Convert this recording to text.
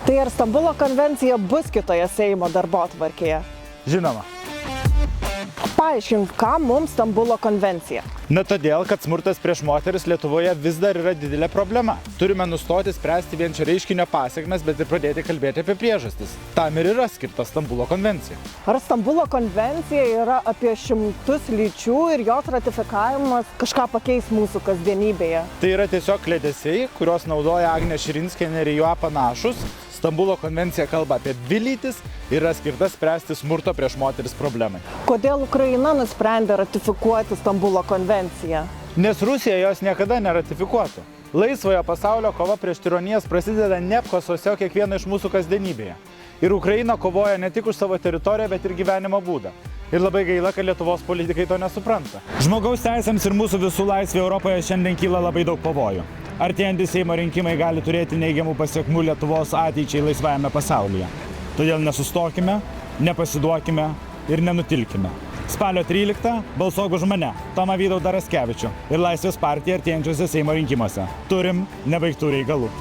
Tai ar Stambulo konvencija bus kitoje Seimo darbotvarkėje? Žinoma. Paaiškink, kam mums Stambulo konvencija? Na todėl, kad smurtas prieš moteris Lietuvoje vis dar yra didelė problema. Turime nustoti spręsti vien šio reiškinio pasekmes, bet ir pradėti kalbėti apie priežastis. Tam ir yra skirta Stambulo konvencija. Ar Stambulo konvencija yra apie 100 lyčių ir jos ratifikavimas kažką pakeis mūsų kasdienybėje? Tai yra tiesiog kliedesiai, kuriuos naudoja Agnė Širinskienė ir jo panašus. Stambulo konvencija kalba apie 2 lytis ir yra skirta spręsti smurto prieš moteris problemai. Kodėl Ukraina nusprendė ratifikuoti Stambulo konvenciją? Nes Rusija jos niekada neratifikuotų. Laisvojo pasaulio kova prieš tironijas prasideda ne apkasuose, o kiekvieno iš mūsų kasdienybėje. Ir Ukraina kovoja ne tik už savo teritoriją, bet ir gyvenimo būdą. Ir labai gaila, kad Lietuvos politikai to nesupranta. Žmogaus teisėms ir mūsų visų laisvė Europoje šiandien kyla labai daug pavojų. Artėjantys Seimo rinkimai gali turėti neigiamų pasiekmių Lietuvos ateičiai laisvajame pasaulyje. Todėl nesustokime, nepasiduokime ir nenutilkime. Spalio 13 balsuok už mane, Tomą Vytautą Raskevičių ir Laisvės partiją artėjančiuose Seimo rinkimuose. Turim nebaigtų reikalų.